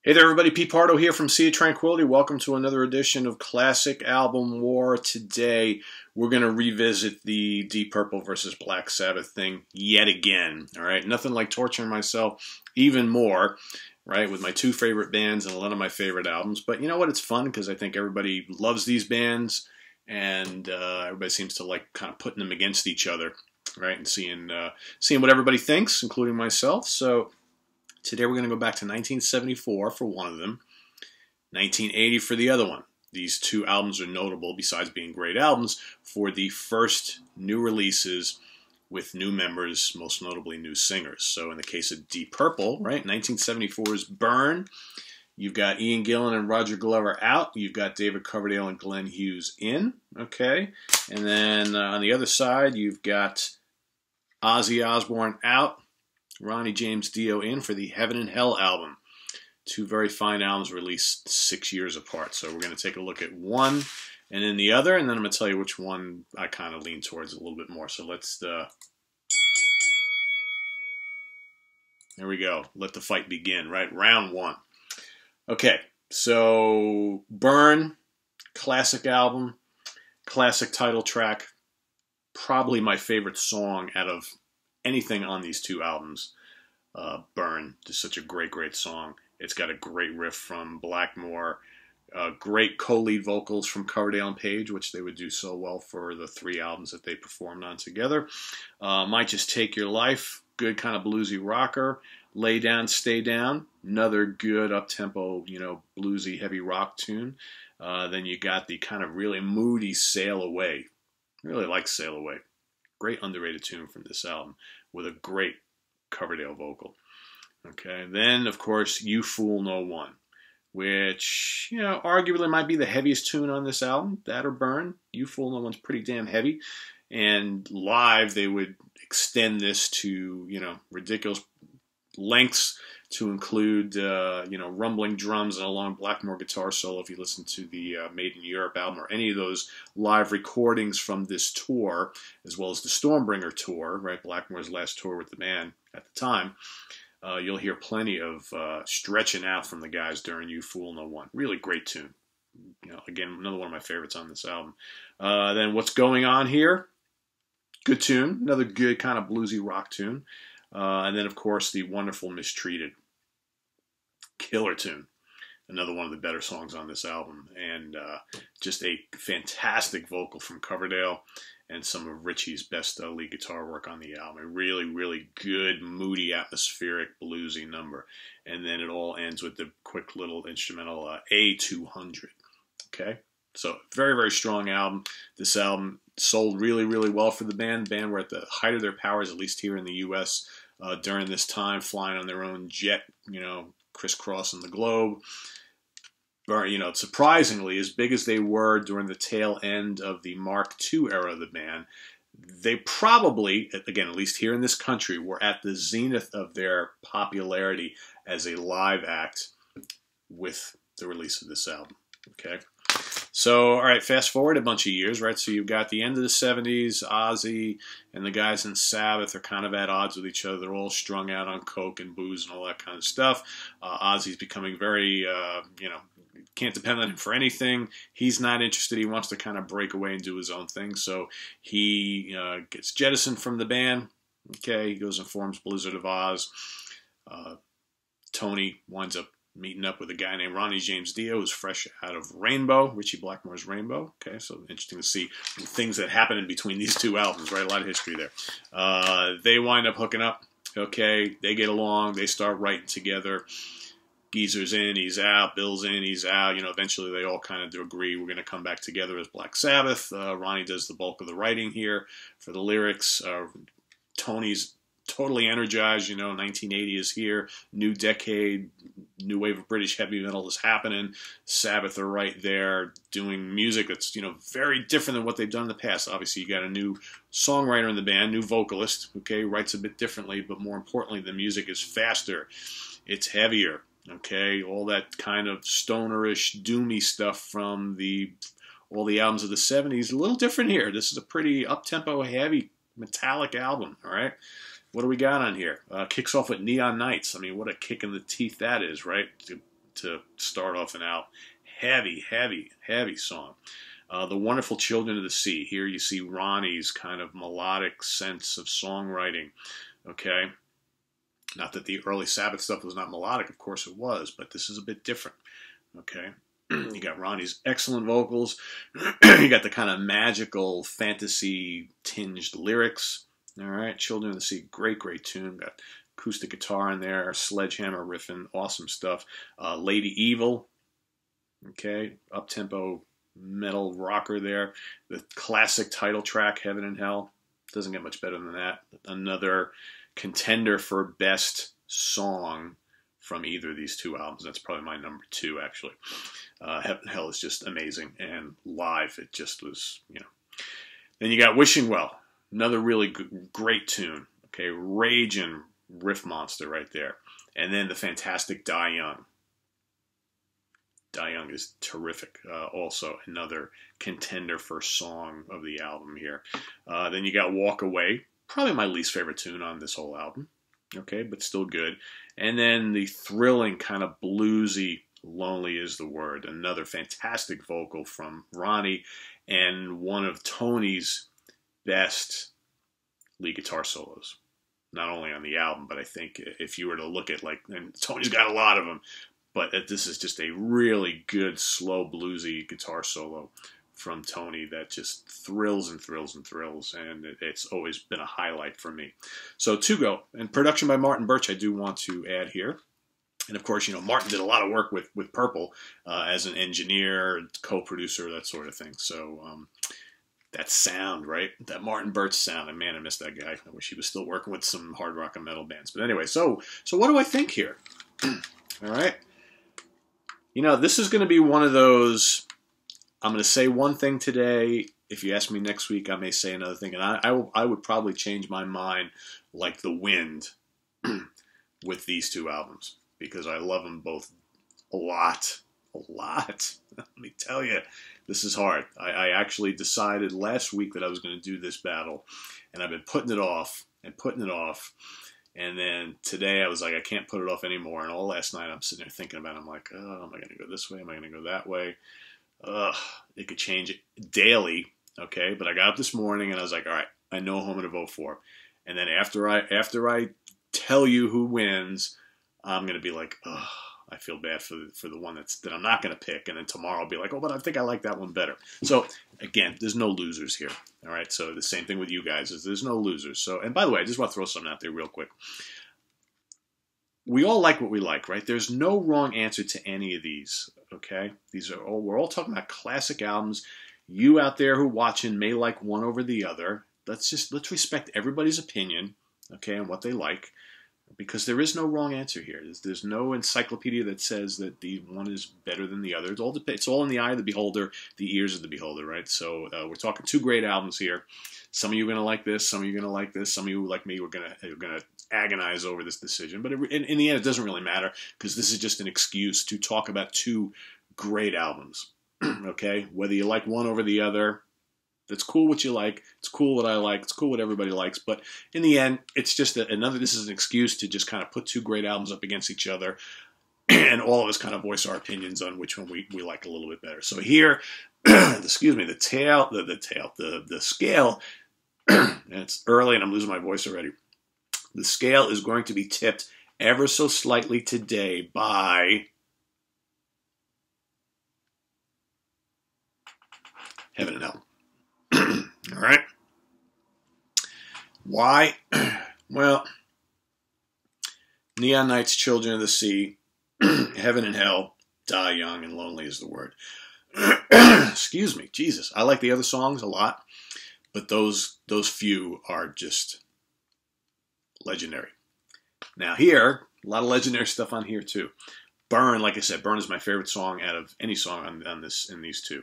Hey there everybody, Pete Pardo here from Sea of Tranquility. Welcome to another edition of Classic Album War. Today we're going to revisit the Deep Purple versus Black Sabbath thing yet again. Alright, nothing like torturing myself even more, right, with my two favorite bands and a lot of my favorite albums. But you know what, it's fun because I think everybody loves these bands and everybody seems to like kind of putting them against each other, right, and seeing what everybody thinks, including myself. So today we're going to go back to 1974 for one of them, 1980 for the other one. These two albums are notable, besides being great albums, for the first new releases with new members, most notably new singers. So in the case of Deep Purple, right, 1974's Burn, you've got Ian Gillan and Roger Glover out. You've got David Coverdale and Glenn Hughes in, okay? And then on the other side, you've got Ozzy Osbourne out, Ronnie James Dio in for the Heaven and Hell album. Two very fine albums released 6 years apart. So we're going to take a look at one and then the other, and then I'm going to tell you which one I kind of lean towards a little bit more. So let's, there we go. Let the fight begin, right? Round one. Okay, so Burn, classic album, classic title track, probably my favorite song out of anything on these two albums. Burn, just such a great song. It's got a great riff from Blackmore, great co-lead vocals from Coverdale and Page, which they would do so well for the three albums that they performed on together. Might Just Take Your Life, good kind of bluesy rocker. Lay Down, Stay Down, another good up-tempo, you know, bluesy heavy rock tune. Then you got the kind of really moody Sail Away. Really like Sail Away. Great underrated tune from this album with a great Coverdale vocal. Okay, then of course You Fool No One, which, you know, arguably might be the heaviest tune on this album, that or Burn. You Fool No One's pretty damn heavy, and live they would extend this to, you know, ridiculous lengths to include, you know, rumbling drums and a long Blackmore guitar solo. If you listen to the Made in Europe album or any of those live recordings from this tour, as well as the Stormbringer tour, right, Blackmore's last tour with the band at the time, you'll hear plenty of stretching out from the guys during You Fool No One. Really great tune. You know, again, another one of my favorites on this album. Then What's Going On Here? Good tune. Another good kind of bluesy rock tune. And then, of course, the wonderful Mistreated. Killer tune. Another one of the better songs on this album. And just a fantastic vocal from Coverdale and some of Ritchie's best lead guitar work on the album. A really good, moody, atmospheric, bluesy number. And then it all ends with the quick little instrumental A200. Okay? So, very strong album. This album sold really well for the band. The band were at the height of their powers, at least here in the U.S., during this time, flying on their own jet, you know, crisscrossing the globe. You know, surprisingly, as big as they were during the tail end of the Mark II era of the band, they probably, again, at least here in this country, were at the zenith of their popularity as a live act with the release of this album. Okay? So, all right, fast forward a bunch of years, right? So you've got the end of the 70s, Ozzy and the guys in Sabbath are kind of at odds with each other. They're all strung out on coke and booze and all that kind of stuff. Ozzy's becoming very, you know, can't depend on him for anything. He's not interested. He wants to kind of break away and do his own thing. So he gets jettisoned from the band. Okay, he goes and forms Blizzard of Oz. Tony winds up meeting up with a guy named Ronnie James Dio, who's fresh out of Rainbow, Ritchie Blackmore's Rainbow. Okay, so interesting to see things that happen in between these two albums, right? A lot of history there. They wind up hooking up. Okay, they get along. They start writing together. Geezer's in, he's out. Bill's in, he's out. You know, eventually they all kind of agree we're going to come back together as Black Sabbath. Ronnie does the bulk of the writing here for the lyrics. Tony's totally energized. You know, 1980 is here. New decade, new wave of British heavy metal is happening. Sabbath are right there doing music that's, you know, very different than what they've done in the past. Obviously, you got a new songwriter in the band, new vocalist, okay, writes a bit differently, but more importantly, the music is faster. It's heavier. Okay, all that kind of stonerish, doomy stuff from all the albums of the 70s, a little different here. This is a pretty up-tempo, heavy, metallic album, all right? What do we got on here? Kicks off with Neon Nights. I mean, what a kick in the teeth that is, right? to start off an album. Heavy, heavy, heavy song. The Wonderful Children of the Sea. Here you see Ronnie's kind of melodic sense of songwriting. Okay? Not that the early Sabbath stuff was not melodic, of course it was, but this is a bit different. Okay? You got Ronnie's excellent vocals. You got the kind of magical, fantasy-tinged lyrics. All right? Children of the Sea, great, great tune. Got acoustic guitar in there, sledgehammer riffing, awesome stuff. Lady Evil. Okay? Up-tempo metal rocker there. The classic title track, Heaven and Hell. Doesn't get much better than that. Another contender for best song from either of these two albums. That's probably my number 2, actually. Heaven and Hell is just amazing, and live it just was, you know. Then you got Wishing Well, another really great tune. Okay, raging riff monster right there. And then the fantastic Die Young. Die Young is terrific. Also another contender for song of the album here. Then you got Walk Away, probably my least favorite tune on this whole album. Okay, but still good. And then the thrilling kind of bluesy Lonely Is the Word. Another fantastic vocal from Ronnie and one of Tony's best lead guitar solos. Not only on the album, but I think if you were to look at, like, and Tony's got a lot of them, but this is just a really good, slow, bluesy guitar solo from Tony that just thrills and thrills and thrills, and it's always been a highlight for me. So 2 go. And production by Martin Birch I do want to add here. And of course, you know, Martin did a lot of work with Purple as an engineer, co-producer, that sort of thing. So that sound, right? That Martin Birch sound. And man, I miss that guy. I wish he was still working with some hard rock and metal bands. But anyway, so what do I think here? All right. You know, this is going to be one of those, I'm going to say one thing today. If you ask me next week, I may say another thing. And I would probably change my mind like the wind with these 2 albums, because I love them both a lot. A lot. Let me tell you, this is hard. I actually decided last week that I was going to do this battle, and I've been putting it off and putting it off. And then today I was like, I can't put it off anymore. And all last night I'm sitting there thinking about it. I'm like, oh, am I going to go this way? Am I going to go that way? It could change it daily, okay? But I got up this morning and I was like, all right, I know who I'm going to vote for. And then after I tell you who wins, I'm going to be like, oh, I feel bad for the one that I'm not going to pick. And then tomorrow I'll be like, oh, but I think I like that one better. So again, there's no losers here. All right. So the same thing with you guys is there's no losers. So, and by the way, I just want to throw something out there real quick. We all like what we like, right? There's no wrong answer to any of these. Okay. We're all talking about classic albums. You out there who are watching may like one over the other. Let's respect everybody's opinion. Okay. And what they like. Because there is no wrong answer here. There's no encyclopedia that says that the one is better than the other. It's all in the eye of the beholder, the ears of the beholder, right? So we're talking 2 great albums here. Some of you are going to like this. Some of you are going to like this. Some of you, like me, are going to agonize over this decision. But in the end, it doesn't really matter, because this is just an excuse to talk about 2 great albums. Okay? Whether you like one over the other, that's cool what you like. It's cool what I like. It's cool what everybody likes. But in the end, it's just this is an excuse to just kind of put 2 great albums up against each other, and all of us kind of voice our opinions on which one we like a little bit better. So here, excuse me, the scale, and it's early and I'm losing my voice already. The scale is going to be tipped ever so slightly today by Heaven and Hell. All right. Why? Well, Neon Nights, Children of the Sea, Heaven and Hell, Die Young, and Lonely Is the Word. Excuse me. Jesus. I like the other songs a lot, but those few are just legendary. Now here, a lot of legendary stuff on here too. Burn, like I said, Burn is my favorite song out of any song on these 2.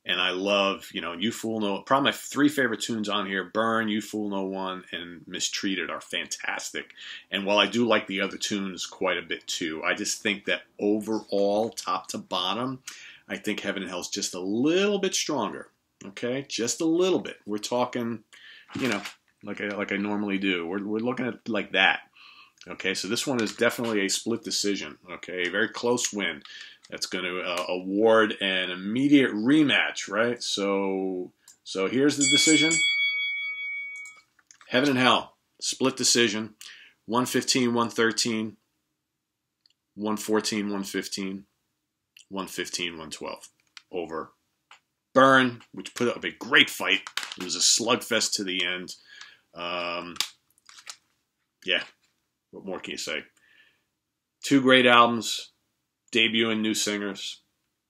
And I love, You Fool No... Probably my 3 favorite tunes on here, Burn, You Fool No One, and Mistreated, are fantastic. And while I do like the other tunes quite a bit too, I just think that overall, top to bottom, I think Heaven and Hell is just a little bit stronger. Okay? Just a little bit. We're talking, like I normally do. We're looking at like that. Okay, so this one is definitely a split decision. Okay, a very close win. That's going to award an immediate rematch, right? So here's the decision. Heaven and Hell, split decision. 115, 113, 114, 115, 115, 112 over Burn, which put up a great fight. It was a slugfest to the end. Yeah, what more can you say? Two great albums, debuting new singers,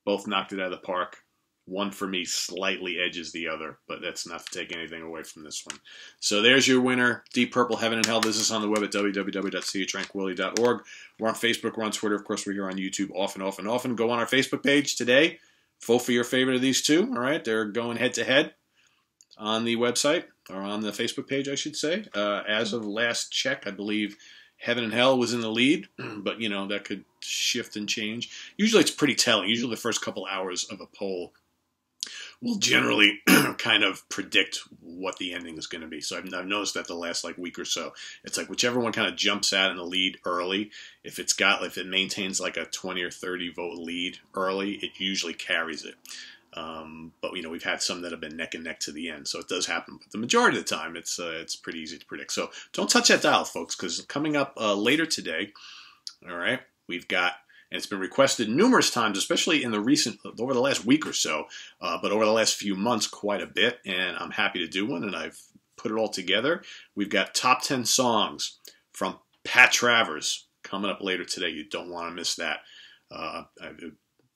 both knocked it out of the park. One for me slightly edges the other, but that's not to take anything away from this one. So there's your winner, Deep Purple, Heaven and Hell. Visit us on the web at www.seaoftranquility.org. We're on Facebook, we're on Twitter, of course, we're here on YouTube often. Go on our Facebook page today. Vote for your favorite of these two, all right? They're going head-to-head on the website, or on the Facebook page, I should say. As of last check, I believe Heaven and Hell was in the lead, but, you know, that could shift and change. Usually it's pretty telling. Usually the first couple hours of a poll will generally kind of predict what the ending is going to be. So I've noticed that the last like week or so, it's like whichever one kind of jumps out in the lead early, if it maintains like a 20 or 30 vote lead early, it usually carries it. But you know, we've had some that have been neck and neck to the end, so it does happen. But the majority of the time, it's pretty easy to predict. So don't touch that dial, folks, because coming up later today, all right, we've got. And it's been requested numerous times, especially over the last week or so, but over the last few months, quite a bit. And I'm happy to do one, and I've put it all together. We've got top 10 songs from Pat Travers coming up later today. You don't want to miss that.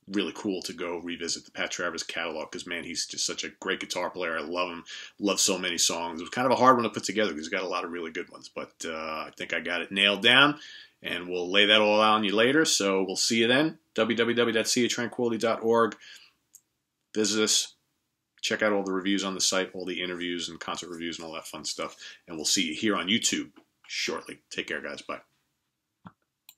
Really cool to go revisit the Pat Travers catalog because, man, he's just such a great guitar player. I love him. Love so many songs. It was kind of a hard one to put together because he's got a lot of really good ones, but I think I got it nailed down. And we'll lay that all out on you later. So we'll see you then. www.seaoftranquility.org. Visit us. Check out all the reviews on the site, all the interviews and concert reviews and all that fun stuff. And we'll see you here on YouTube shortly. Take care, guys. Bye.